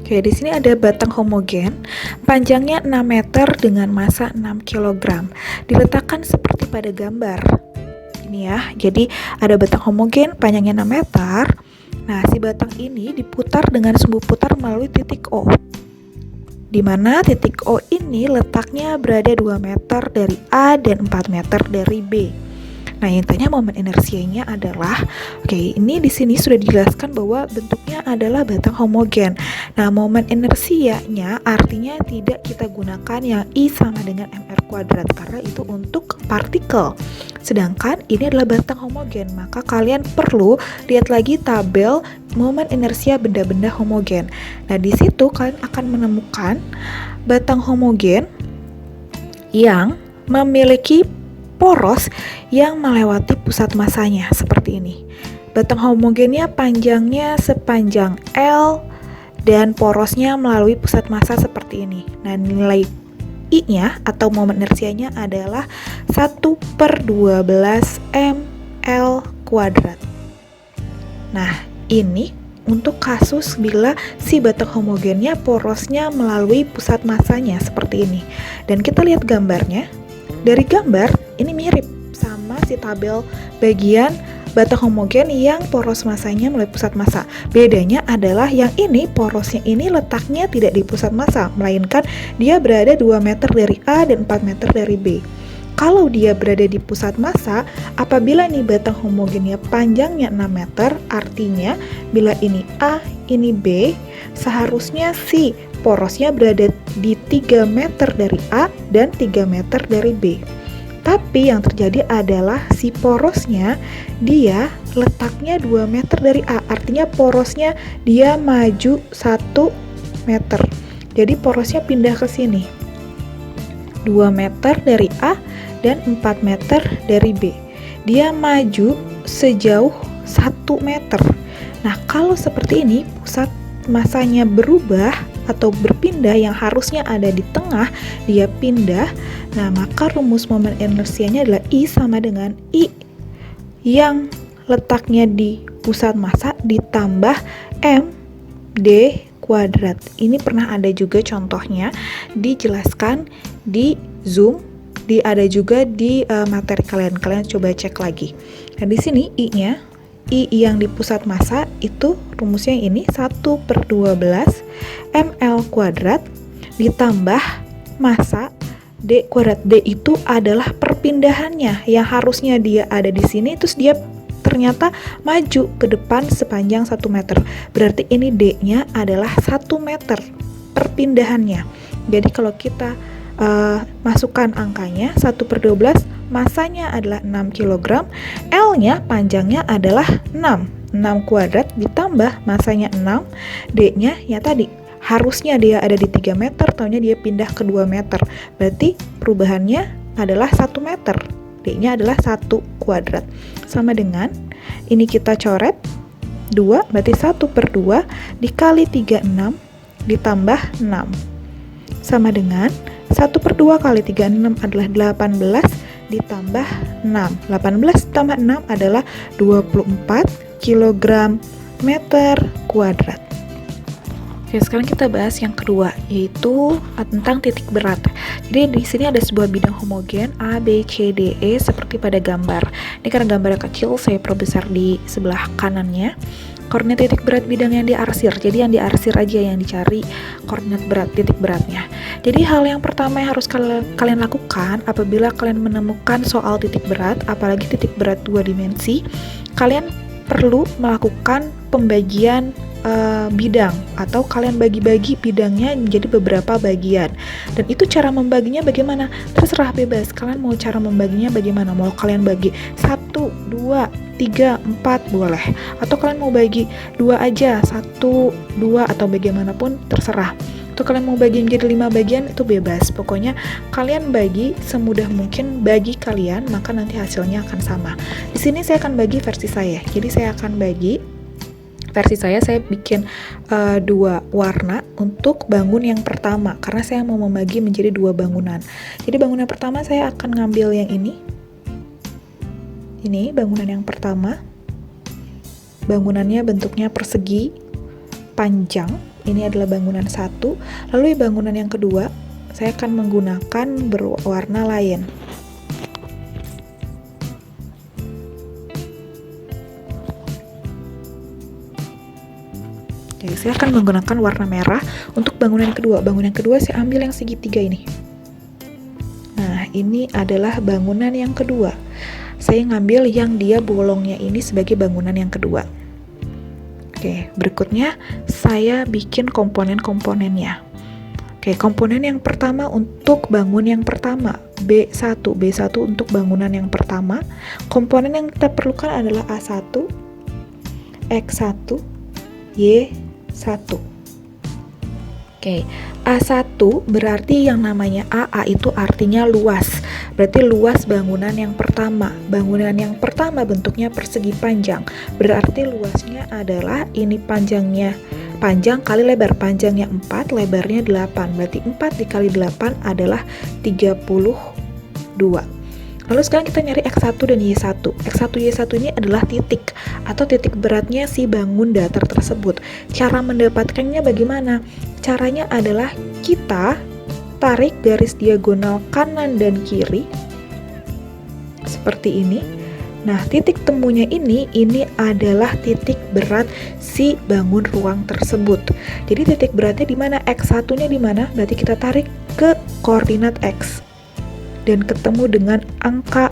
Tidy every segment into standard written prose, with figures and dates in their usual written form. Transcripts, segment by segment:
Oke, di sini ada batang homogen, panjangnya 6 meter dengan massa 6 kg. Diletakkan seperti pada gambar. Ini ya, jadi ada batang homogen, panjangnya 6 meter. Nah, si batang ini diputar dengan sumbu putar melalui titik O. Di mana titik O ini letaknya berada 2 meter dari A dan 4 meter dari B. Nah, yang tanya momen inersianya adalah, oke, ini di sini sudah dijelaskan bahwa bentuknya adalah batang homogen. Nah, momen inersianya artinya tidak kita gunakan yang I sama dengan mr kuadrat karena itu untuk partikel. Sedangkan ini adalah batang homogen, maka kalian perlu lihat lagi tabel momen inersia benda-benda homogen. Nah, di situ kalian akan menemukan batang homogen yang memiliki poros yang melewati pusat massanya seperti ini. Batang homogennya panjangnya sepanjang L dan porosnya melalui pusat massa seperti ini. Nah, nilai I-nya atau momen inersianya adalah 1/12 ml kuadrat. Nah, ini untuk kasus bila si batang homogennya porosnya melalui pusat massanya seperti ini. Dan kita lihat gambarnya. Dari gambar, ini mirip sama si tabel bagian batang homogen yang poros massanya melalui pusat massa. Bedanya adalah yang ini porosnya ini letaknya tidak di pusat massa, melainkan dia berada 2 meter dari A dan 4 meter dari B. Kalau dia berada di pusat massa, apabila nih batang homogennya panjangnya 6 meter, artinya bila ini A, ini B, seharusnya si porosnya berada di 3 meter dari A dan 3 meter dari B. Tapi yang terjadi adalah si porosnya dia letaknya 2 meter dari A, artinya porosnya dia maju 1 meter. Jadi porosnya pindah ke sini. 2 meter dari A dan 4 meter dari B. Dia maju sejauh 1 meter. Nah, kalau seperti ini pusat massanya berubah atau berpindah, yang harusnya ada di tengah dia pindah. Nah, maka rumus momen inersianya adalah I sama dengan I yang letaknya di pusat massa ditambah M D kuadrat. Ini pernah ada juga contohnya dijelaskan di Zoom, ada juga di materi kalian coba cek lagi. Nah, di sini I-nya, I yang di pusat massa itu rumusnya ini 1/12 ml kuadrat ditambah massa D kuadrat. D itu adalah perpindahannya, yang harusnya dia ada di sini terus dia ternyata maju ke depan sepanjang 1 meter. Berarti ini D-nya adalah 1 meter perpindahannya. Jadi kalau kita masukkan angkanya 1/12, massanya adalah 6 kg, L-nya panjangnya adalah 6 kuadrat ditambah massanya 6, D-nya ya tadi harusnya dia ada di 3 meter, taunya dia pindah ke 2 meter. Berarti perubahannya adalah 1 meter. D-nya adalah 1 kuadrat. Sama dengan ini kita coret 2, berarti 1/2 dikali 36 ditambah 6. Sama dengan 1/2 kali 36 adalah 18 ditambah 6. 18 tambah 6 adalah 24 kg meter kuadrat. Oke, sekarang kita bahas yang kedua, yaitu tentang titik berat. Jadi di sini ada sebuah bidang homogen A, B, C, D, E seperti pada gambar. Ini karena gambarnya kecil, saya perbesar di sebelah kanannya. Koordinat titik berat bidang yang diarsir. Jadi yang diarsir aja yang dicari koordinat berat titik beratnya. Jadi hal yang pertama yang harus kalian lakukan apabila kalian menemukan soal titik berat, apalagi titik berat 2 dimensi, kalian perlu melakukan pembagian bidang, atau kalian bagi-bagi bidangnya menjadi beberapa bagian. Dan itu cara membaginya bagaimana? Terserah, bebas. Kalian mau cara membaginya bagaimana? Mau kalian bagi 1, 2, 3, 4 boleh. Atau kalian mau bagi 2 aja, 1, 2 atau bagaimanapun terserah. Atau kalian mau bagi menjadi 5 bagian, itu bebas. Pokoknya kalian bagi semudah mungkin bagi kalian, maka nanti hasilnya akan sama. Di sini saya akan bagi versi saya. Jadi saya akan bagi versi saya bikin 2 warna untuk bangun yang pertama, karena saya mau membagi menjadi 2 bangunan. Jadi bangunan pertama saya akan ngambil yang ini bangunan yang pertama. Bangunannya bentuknya persegi, panjang, ini adalah bangunan 1. Lalu bangunan yang kedua, saya akan menggunakan berwarna lain. Oke, saya akan menggunakan warna merah untuk bangunan kedua. Bangunan kedua saya ambil yang segitiga ini. Nah, ini adalah bangunan yang kedua. Saya ngambil yang dia bolongnya ini sebagai bangunan yang kedua. Oke, berikutnya saya bikin komponen-komponennya. Oke, komponen yang pertama untuk bangun yang pertama, B1 untuk bangunan yang pertama. Komponen yang kita perlukan adalah A1, X1, Y1. Oke, A1 berarti yang namanya A itu artinya luas. Berarti luas bangunan yang pertama. Bangunan yang pertama bentuknya persegi panjang. Berarti luasnya adalah ini panjangnya. Panjang kali lebar. Panjangnya 4, lebarnya 8. Berarti 4 dikali 8 adalah 32. Lalu sekarang kita nyari X1 dan Y1. X1, Y1 ini adalah titik atau titik beratnya si bangun datar tersebut. Cara mendapatkannya bagaimana? Caranya adalah kita tarik garis diagonal kanan dan kiri seperti ini. Nah, titik temunya ini adalah titik berat si bangun ruang tersebut. Jadi titik beratnya di mana? X1-nya di mana? Berarti kita tarik ke koordinat X. Dan ketemu dengan angka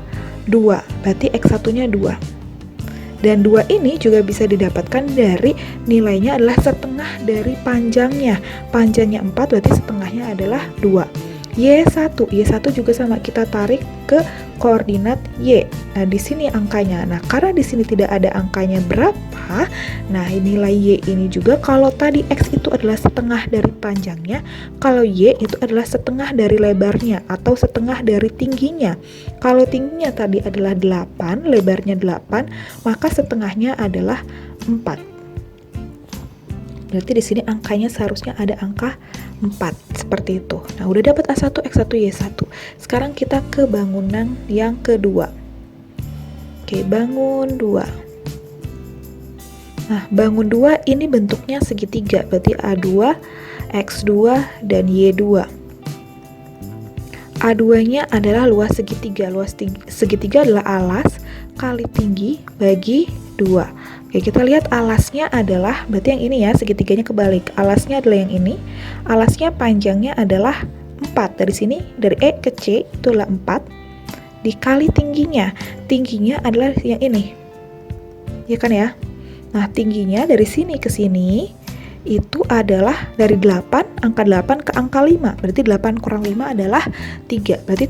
2, berarti X1-nya 2. Dan 2 ini juga bisa didapatkan dari nilainya adalah setengah dari panjangnya. Panjangnya 4, berarti setengahnya adalah 2. Y1 juga sama, kita tarik ke koordinat Y. Nah, di sini angkanya. Nah, karena di sini tidak ada angkanya berapa, nah nilai Y ini juga kalau tadi X itu adalah setengah dari panjangnya, kalau Y itu adalah setengah dari lebarnya atau setengah dari tingginya. Kalau tingginya tadi adalah 8, lebarnya 8, maka setengahnya adalah 4. Berarti di sini angkanya seharusnya ada angka 4, seperti itu. Nah, udah dapat A1, X1, Y1. Sekarang kita ke bangunan yang kedua. Oke, bangun 2. Nah, bangun 2 ini bentuknya segitiga, berarti A2, X2, dan Y2. A2-nya adalah luas segitiga. Luas segitiga adalah alas kali tinggi bagi 2. Oke, kita lihat alasnya adalah, berarti yang ini ya, segitiganya kebalik. Alasnya adalah yang ini. Alasnya panjangnya adalah 4. Dari sini, dari E ke C, itulah 4. Dikali tingginya. Tingginya adalah yang ini. Ya kan ya? Nah, tingginya dari sini ke sini, itu adalah dari 8, angka 8 ke angka 5. Berarti 8 kurang 5 adalah 3. Berarti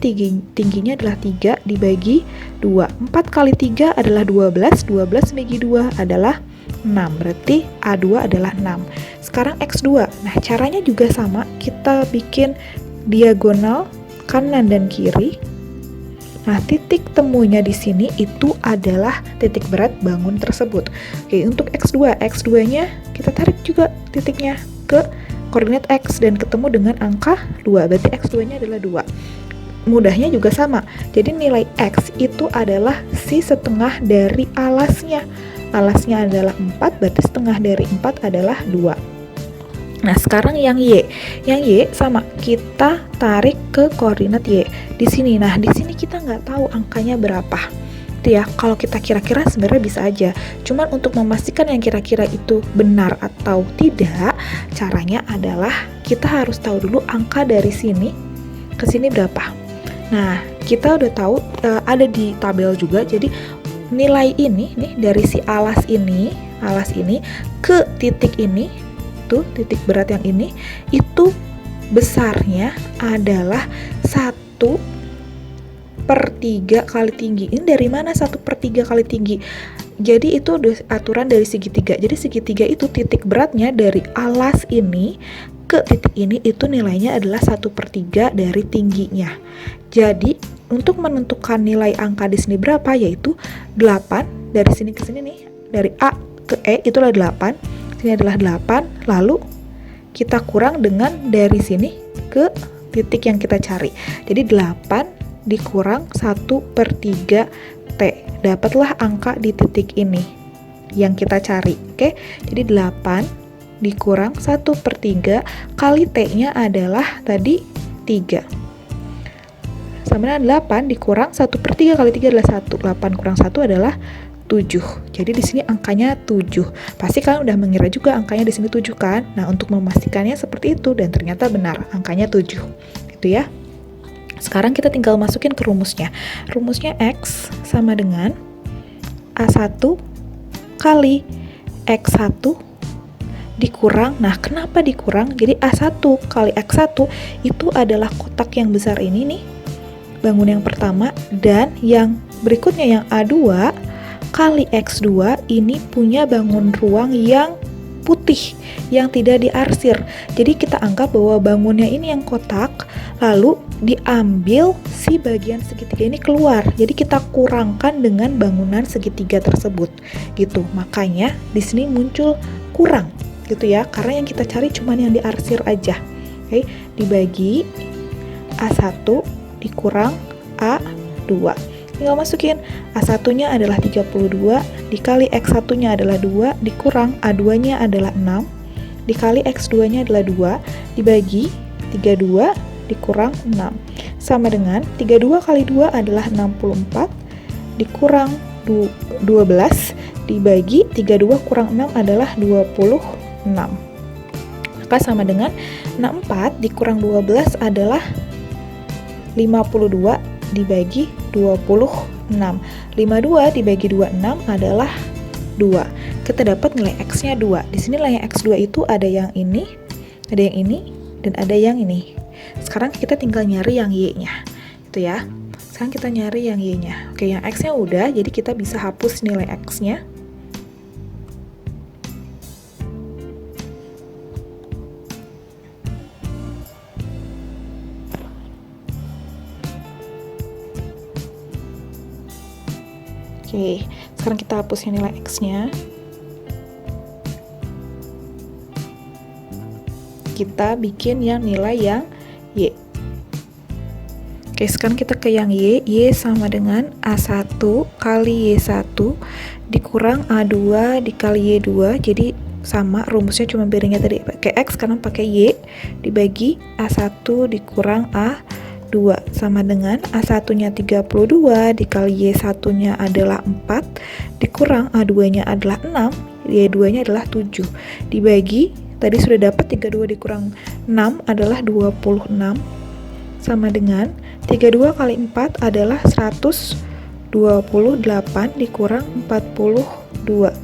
tingginya adalah 3 dibagi 2. 4 kali 3 adalah 12. 12 bagi 2 adalah 6. Berarti A2 adalah 6. Sekarang X2. Nah, caranya juga sama. Kita bikin diagonal kanan dan kiri. Nah, titik temunya di sini itu adalah titik berat bangun tersebut. Oke, untuk X2, X2-nya kita tarik juga titiknya ke koordinat X dan ketemu dengan angka 2. Berarti X2-nya adalah 2. Mudahnya juga sama. Jadi nilai X itu adalah si setengah dari alasnya. Alasnya adalah 4, berarti setengah dari 4 adalah 2. Nah, sekarang yang Y. Yang Y sama, kita tarik ke koordinat Y. Di sini. Nah, di sini kita nggak tahu angkanya berapa. Itu ya, kalau kita kira-kira sebenarnya bisa aja. Cuman untuk memastikan yang kira-kira itu benar atau tidak, caranya adalah kita harus tahu dulu angka dari sini ke sini berapa. Nah, kita udah tahu ada di tabel juga. Jadi nilai ini nih dari si alas ini ke titik ini, tuh titik berat yang ini, itu besarnya adalah 1/3 kali tinggi. Ini dari mana 1/3 kali tinggi? Jadi itu aturan dari segitiga. Jadi segitiga itu titik beratnya dari alas ini ke titik ini itu nilainya adalah 1/3 dari tingginya. Jadi untuk menentukan nilai angka di sini berapa, yaitu 8 dari sini ke sini nih, dari A ke E itulah 8. Sini adalah 8, lalu kita kurang dengan dari sini ke titik yang kita cari. Jadi 8 dikurang 1/3 T. Dapatlah angka di titik ini yang kita cari. Oke, jadi 8 dikurang 1/3 kali T-nya adalah tadi 3. Sama dengan 8 dikurang 1/3 kali 3 adalah 1. 8 kurang 1 adalah 7. Jadi di sini angkanya 7. Pasti kalian udah mengira juga angkanya di sini 7 kan? Nah, untuk memastikannya seperti itu dan ternyata benar, angkanya 7. Gitu ya. Sekarang kita tinggal masukin ke rumusnya. Rumusnya X sama dengan A1 kali X1 dikurang, nah kenapa dikurang? Jadi A1 kali X1 itu adalah kotak yang besar ini nih, bangun yang pertama, dan yang berikutnya yang A2 kali X2 ini punya bangun ruang yang putih, yang tidak diarsir. Jadi kita anggap bahwa bangunnya ini yang kotak, lalu diambil si bagian segitiga ini keluar. Jadi kita kurangkan dengan bangunan segitiga tersebut. Gitu. Makanya di sini muncul kurang, gitu ya. Karena yang kita cari cuma yang diarsir aja. Oke, dibagi A1 dikurang A2. Tinggal masukin A1-nya adalah 32, dikali X1-nya adalah 2, dikurang A2-nya adalah 6, dikali X2-nya adalah 2, dibagi 32, dikurang 6. Sama dengan 32 kali 2 adalah 64, dikurang 12, dibagi 32 kurang 6 adalah 26. Maka sama dengan 64 dikurang 12 adalah 52 dibagi 26. 52 dibagi 26 adalah 2. Kita dapat nilai X-nya 2. Di sini nilai X2 itu ada yang ini, ada yang ini, dan ada yang ini. Sekarang kita tinggal nyari yang Y-nya. Itu ya. Sekarang kita nyari yang Y-nya. Oke, yang X-nya udah, jadi kita bisa hapus nilai X-nya. Oke, sekarang kita hapus yang nilai X-nya. Kita bikin yang nilai yang Y. Oke, sekarang kita ke yang Y. Y sama dengan A1 kali Y1 dikurang A2 dikali Y2. Jadi sama, rumusnya cuma bedanya tadi pakai X, sekarang pakai Y, dibagi A1 dikurang A2 sama dengan A1-nya 32 dikali Y1-nya adalah 4 dikurang A2-nya adalah 6, Y2-nya adalah 7, dibagi tadi sudah dapat 32 dikurang 6 adalah 26 sama dengan 32 kali 4 adalah 128 dikurang 42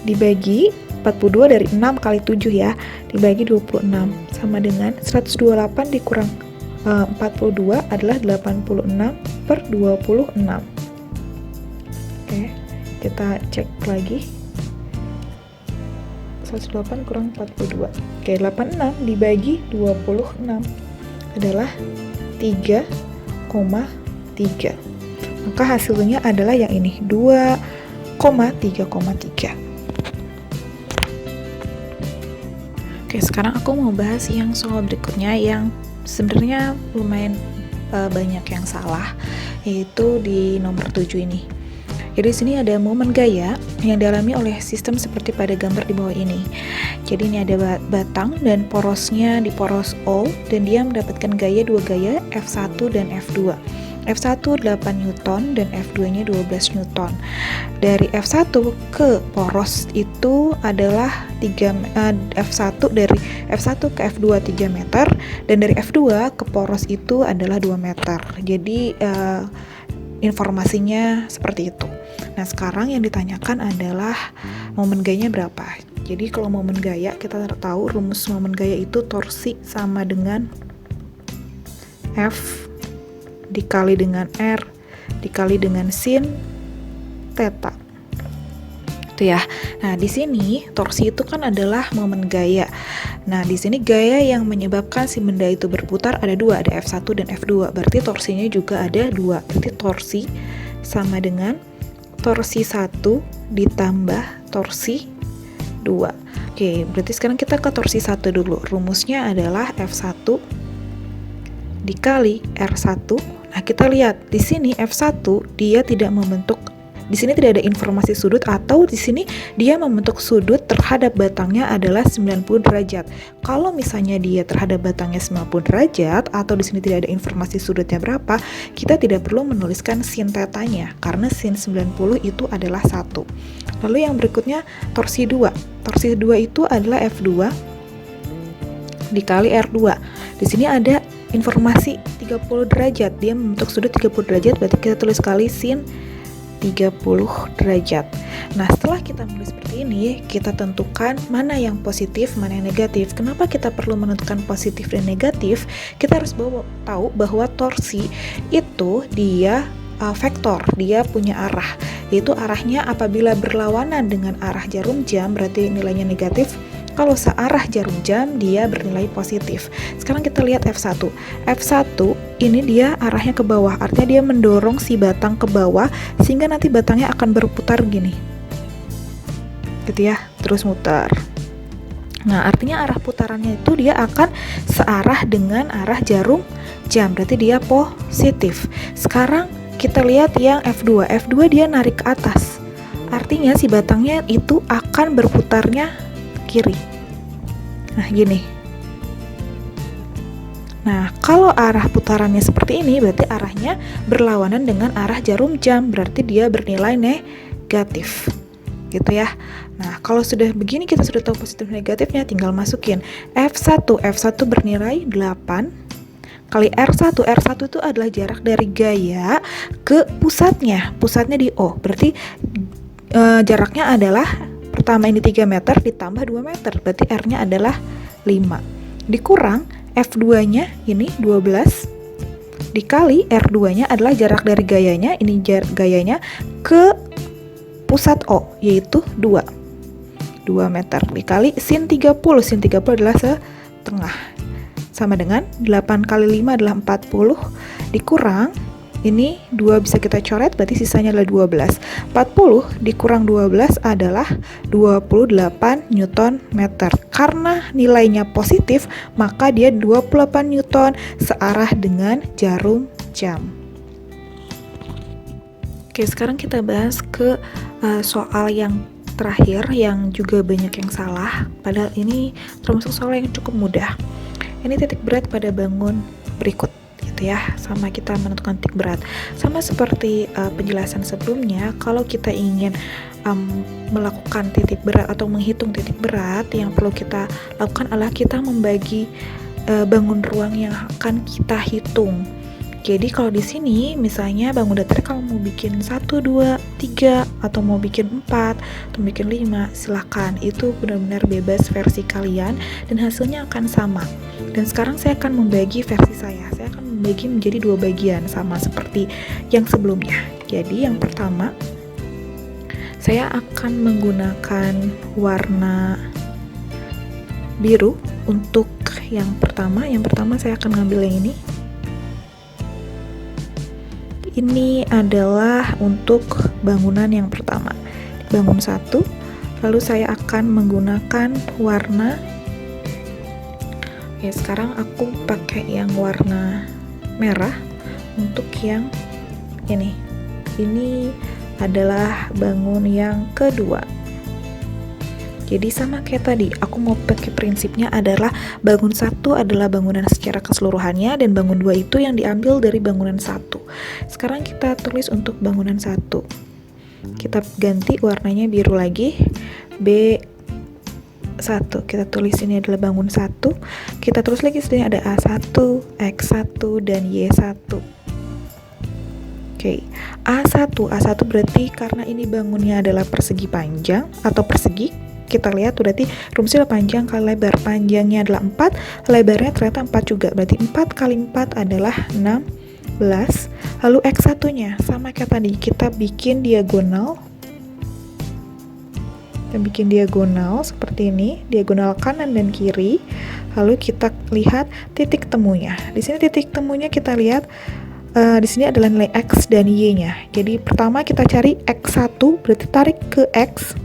dibagi 42 dari 6 kali 7 ya, dibagi 26 sama dengan 128 dikurang 42 adalah 86/26. Oke, kita cek lagi. 108 kurang 42. Oke, 86 dibagi 26 adalah 3,3. Maka hasilnya adalah yang ini, 2,3,3. Oke, sekarang aku mau bahas yang soal berikutnya yang sebenarnya lumayan banyak yang salah, yaitu di nomor 7 ini. Jadi di sini ada momen gaya yang dialami oleh sistem seperti pada gambar di bawah ini. Jadi ini ada batang dan porosnya di poros O, dan dia mendapatkan gaya 2 gaya F1 dan F2. F1 8 Newton dan F2-nya 12 Newton. Dari F1 ke poros itu adalah F1 dari F1 ke F2 3 meter, dan dari F2 ke poros itu adalah 2 meter. Jadi informasinya seperti itu. Nah, sekarang yang ditanyakan adalah momen gayanya berapa. Jadi kalau momen gaya, kita tahu rumus momen gaya itu torsi sama dengan F dikali dengan R dikali dengan sin theta. Itu ya. Nah, di sini torsi itu kan adalah momen gaya. Nah, di sini gaya yang menyebabkan si benda itu berputar ada 2, ada F1 dan F2. Berarti torsinya juga ada 2. Berarti torsi sama dengan torsi 1 ditambah torsi 2. Oke, berarti sekarang kita ke torsi 1 dulu. Rumusnya adalah F1 dikali R1. Nah, kita lihat di sini F1 dia tidak membentuk di sini tidak ada informasi sudut, atau di sini dia membentuk sudut terhadap batangnya adalah 90 derajat. Kalau misalnya dia terhadap batangnya 90 derajat atau di sini tidak ada informasi sudutnya berapa, kita tidak perlu menuliskan sin tetanya karena sin 90 itu adalah 1. Lalu yang berikutnya torsi 2. Torsi 2 itu adalah F2 dikali R2. Di sini ada informasi 30 derajat, dia membentuk sudut 30 derajat, berarti kita tulis kali sin 30 derajat. Nah, setelah kita menulis seperti ini, kita tentukan mana yang positif, mana yang negatif. Kenapa kita perlu menentukan positif dan negatif? Kita harus tahu bahwa torsi itu dia vektor, dia punya arah, yaitu arahnya apabila berlawanan dengan arah jarum jam berarti nilainya negatif. Kalau searah jarum jam dia bernilai positif. Sekarang kita lihat F1. F1 ini dia arahnya ke bawah, artinya dia mendorong si batang ke bawah sehingga nanti batangnya akan berputar gini, gitu ya, terus muter. Nah, artinya arah putarannya itu dia akan searah dengan arah jarum jam, berarti dia positif. Sekarang kita lihat yang F2. F2 dia narik ke atas, artinya si batangnya itu akan berputarnya kiri. Nah, gini. Nah, kalau arah putarannya seperti ini, berarti arahnya berlawanan dengan arah jarum jam, berarti dia bernilai negatif. Gitu ya. Nah, kalau sudah begini kita sudah tahu positif negatifnya, tinggal masukin F1. F1 bernilai 8 kali R1. R1 itu adalah jarak dari gaya ke pusatnya. Pusatnya di O. Berarti jaraknya adalah pertama ini 3 meter ditambah 2 meter. Berarti R-nya adalah 5. Dikurang F2-nya ini 12 dikali R2-nya adalah jarak dari gayanya, ini gayanya ke pusat O, yaitu 2 meter dikali sin 30. Sin 30 adalah setengah, sama dengan 8 kali 5 adalah 40 dikurang ini 2 bisa kita coret, berarti sisanya adalah 12. 40 dikurang 12 adalah 28 Newton meter. Karena nilainya positif, maka dia 28 Newton searah dengan jarum jam. Oke, sekarang kita bahas ke soal yang terakhir yang juga banyak yang salah, padahal ini termasuk soal yang cukup mudah. Ini titik berat pada bangun berikut, gitu ya, sama kita menentukan titik berat. Sama seperti penjelasan sebelumnya, kalau kita ingin melakukan titik berat atau menghitung titik berat, yang perlu kita lakukan adalah kita membagi bangun ruang yang akan kita hitung. Jadi kalau di sini misalnya bangun datar kalau mau bikin 1, 2, 3 atau mau bikin 4 atau bikin 5, silakan. Itu benar-benar bebas versi kalian dan hasilnya akan sama. Dan sekarang saya akan membagi versi saya. Saya akan membagi menjadi 2 bagian sama seperti yang sebelumnya. Jadi yang pertama saya akan menggunakan warna biru untuk yang pertama. Yang pertama saya akan ngambil yang ini. Ini adalah untuk bangunan yang pertama, bangun 1. Lalu saya akan menggunakan warna, oke, sekarang aku pakai yang warna merah untuk yang ini. Ini adalah bangun yang kedua. Jadi sama kayak tadi, aku mau pakai prinsipnya adalah bangun 1 adalah bangunan secara keseluruhannya dan bangun 2 itu yang diambil dari bangunan 1. Sekarang kita tulis untuk bangunan 1. Kita ganti warnanya biru lagi, B1. Kita tulis ini adalah bangun 1. Kita tulis lagi sini ada A1, X1, dan Y1. Oke, A1 berarti karena ini bangunnya adalah persegi panjang atau persegi. Kita lihat berarti rumusnya panjang kali lebar. Panjangnya adalah 4, lebarnya ternyata 4 juga. Berarti 4 kali 4 adalah 16. Lalu X1-nya sama kayak tadi, kita bikin diagonal. Kita bikin diagonal seperti ini, diagonal kanan dan kiri. Lalu kita lihat titik temunya. Di sini titik temunya kita lihat di sini adalah nilai X dan Y-nya. Jadi pertama kita cari X1, berarti tarik ke X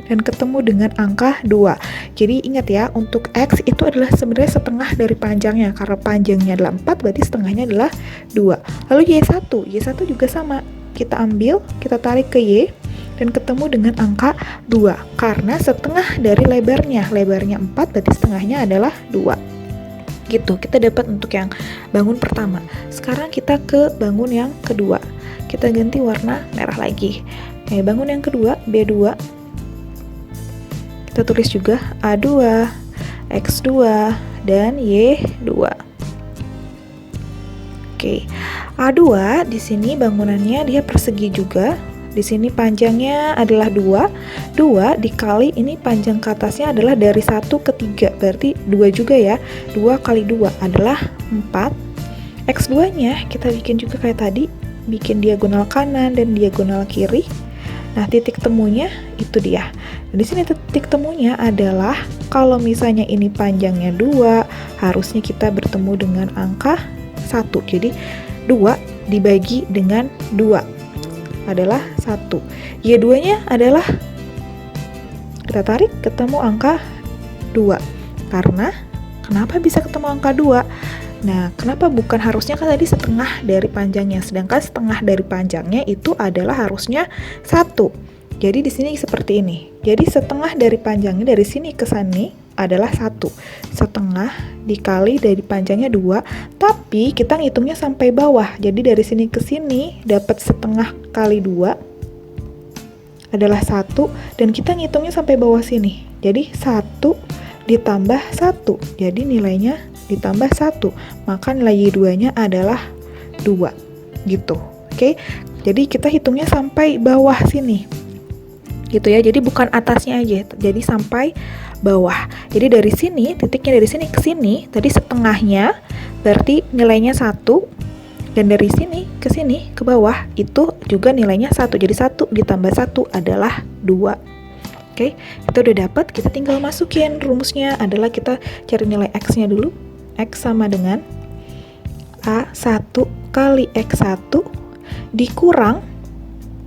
dan ketemu dengan angka 2. Jadi ingat ya, untuk X itu adalah sebenarnya setengah dari panjangnya. Karena panjangnya adalah 4, berarti setengahnya adalah 2. Lalu Y1 juga sama. kita ambil, kita tarik ke Y, dan ketemu dengan angka 2. Karena setengah dari lebarnya 4, berarti setengahnya adalah 2. Gitu, kita dapat untuk yang bangun pertama. Sekarang kita ke bangun yang kedua. Kita ganti warna merah lagi. Oke, bangun yang kedua, B2. Kita tulis juga A2, X2, dan Y2. Oke, A2 di sini bangunannya dia persegi juga. Di sini panjangnya adalah 2. 2 dikali ini panjang ke atasnya adalah dari 1 ke 3. Berarti 2 juga ya. 2 kali 2 adalah 4. X2-nya kita bikin juga kayak tadi, bikin diagonal kanan dan diagonal kiri. Nah, titik temunya itu dia. Dan di sini titik temunya adalah kalau misalnya ini panjangnya 2, harusnya kita bertemu dengan angka 1. Jadi 2 dibagi dengan 2 adalah 1. Y2-nya adalah, kita tarik ketemu angka 2. Karena kenapa bisa ketemu angka 2? Nah, kenapa bukan harusnya kan tadi setengah dari panjangnya, sedangkan setengah dari panjangnya itu adalah harusnya 1. Jadi di sini seperti ini. Jadi setengah dari panjangnya dari sini ke sini adalah 1. Setengah dikali dari panjangnya 2, tapi kita ngitungnya sampai bawah. Jadi dari sini ke sini dapat setengah kali 2 adalah 1, dan kita ngitungnya sampai bawah sini. Jadi 1 ditambah 1. Jadi nilainya ditambah 1. Maka nilai Y2-nya adalah 2. Gitu. Oke. Jadi kita hitungnya sampai bawah sini. Gitu ya. Jadi bukan atasnya aja. Jadi sampai bawah. Jadi dari sini, titiknya dari sini ke sini, tadi setengahnya berarti nilainya 1. Dan dari sini ke sini ke bawah itu juga nilainya 1. Jadi 1 ditambah 1 adalah 2. Oke, kita udah dapat, kita tinggal masukin. Rumusnya adalah kita cari nilai X-nya dulu. X sama dengan A1 kali X1 dikurang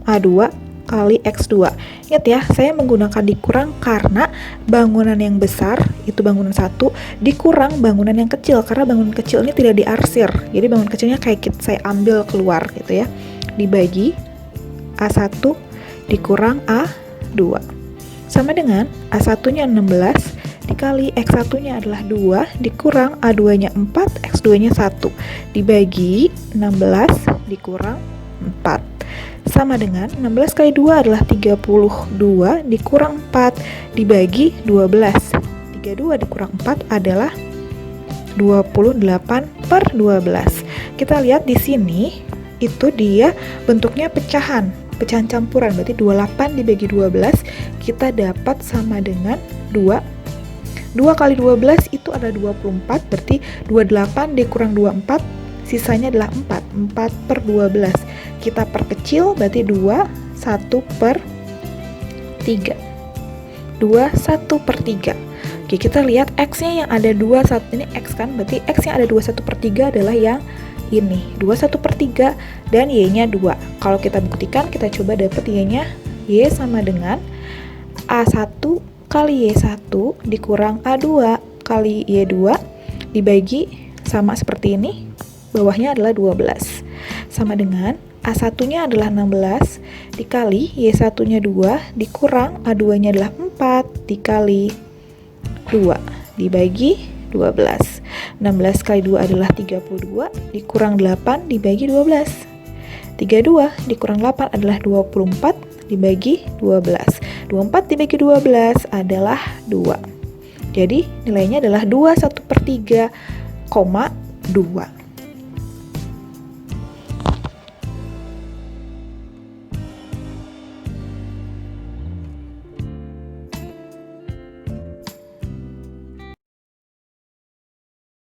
A2 kali X2. Ingat ya, saya menggunakan dikurang karena bangunan yang besar, itu bangunan 1, dikurang bangunan yang kecil. Karena bangunan kecil ini tidak diarsir. Jadi bangunan kecilnya kayak saya ambil keluar gitu ya. Dibagi A1 dikurang A2. Sama dengan A1-nya 16 dikali X1-nya adalah 2 dikurang A2-nya 4, X2-nya 1 dibagi 16 dikurang 4. Sama dengan 16 kali 2 adalah 32 dikurang 4 dibagi 12. 32 dikurang 4 adalah 28/12. Kita lihat di sini itu dia bentuknya pecahan campuran, berarti 28 dibagi 12 kita dapat sama dengan 2. 2 kali 12 itu adalah 24, berarti 28 dikurang 24, sisanya adalah 4. 4/12. Kita perkecil, berarti 2, 1/3. 2, 1/3. Oke, kita lihat X-nya yang ada 2, 1, ini X kan, berarti X yang ada 2, 1/3 adalah yang ini, 2, 1/3, dan Y-nya 2. Kalau kita buktikan, kita coba dapat Y-nya, Y sama dengan A1 kali Y1 dikurang A2 kali Y2 dibagi sama seperti ini, bawahnya adalah 12. Sama dengan A1-nya adalah 16 dikali Y1-nya 2 dikurang A2-nya adalah 4 dikali 2 dibagi 12. 16 kali 2 adalah 32 dikurang 8 dibagi 12. 32 dikurang 8 adalah 24 dibagi 12. 24 dibagi 12 adalah 2. Jadi nilainya adalah 2/1/3,2.